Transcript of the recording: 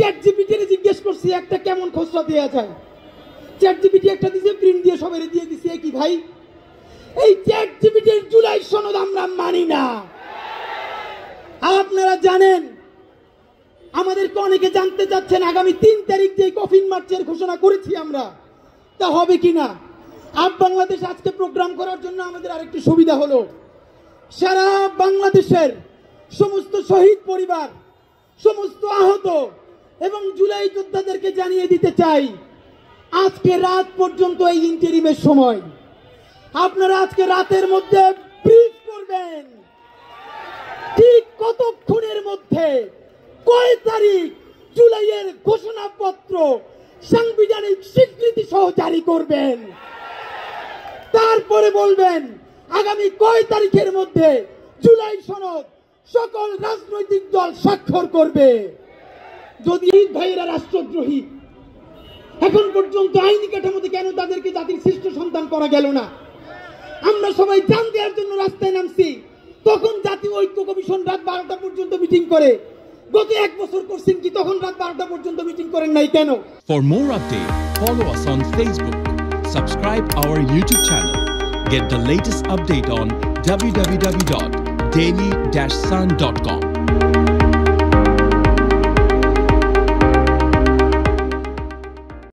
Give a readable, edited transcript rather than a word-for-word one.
Chat জিপিটির জিজ্ঞেস করছি একটা কেমন খসড়া দেওয়া যায়, চ্যাট জিপিটি একটা দিছে, প্রিন্ট দিয়ে সবাই দিয়ে দিছে। কি ভাই, এই চ্যাট জিপিটির জুলাই সনদ আমরা মানি না। আপনারা জানেন, আমাদেরকে অনেকে জানতে চাচ্ছেন আগামী 3 তারিখ যে কফিন মার্চের ঘোষণা করেছি আমরা, তা হবে কিনা। আপ বাংলাদেশ আজকে প্রোগ্রাম করার জন্য আমাদের আরেকটি সুবিধা হলো, সারা বাংলাদেশের সমস্ত শহীদ পরিবার, সমস্ত আহত এবং জুলাই যোদ্ধাদেরকে জানিয়ে দিতে চাই, আজকে রাত পর্যন্ত এই ইন্টারিমের সময়, আপনারা আজকে রাতের মধ্যে ব্রিফ করবেন ঠিক কতক্ষণের মধ্যে কয় তারিখ জুলাইয়ের ঘোষণাপত্র সাংবিধানিক স্বীকৃতি সহ জারি করবেন। তারপরে বলবেন আগামী কয় তারিখের মধ্যে জুলাই সনদ সকল রাজনৈতিক দল স্বাক্ষর করবে। যদি ভাইয়েরা রাষ্ট্রদ্রোহী, এখন পর্যন্ত আইনি কাঠামোতে কেন তাদেরকে জাতির শ্রেষ্ঠ সন্তান করা গেল না? আমরা সবাই জান দেওয়ার জন্য রাস্তায় নামছি, তখন জাতীয় ঐক্য কমিশন রাত 12টা পর্যন্ত মিটিং করে। গত 1 বছর করছেন কি, তখন রাত 12টা পর্যন্ত মিটিং করেন নাই কেন? For more updates, follow us on Facebook, subscribe our YouTube channel, get the latest update on www.daily-sun.com.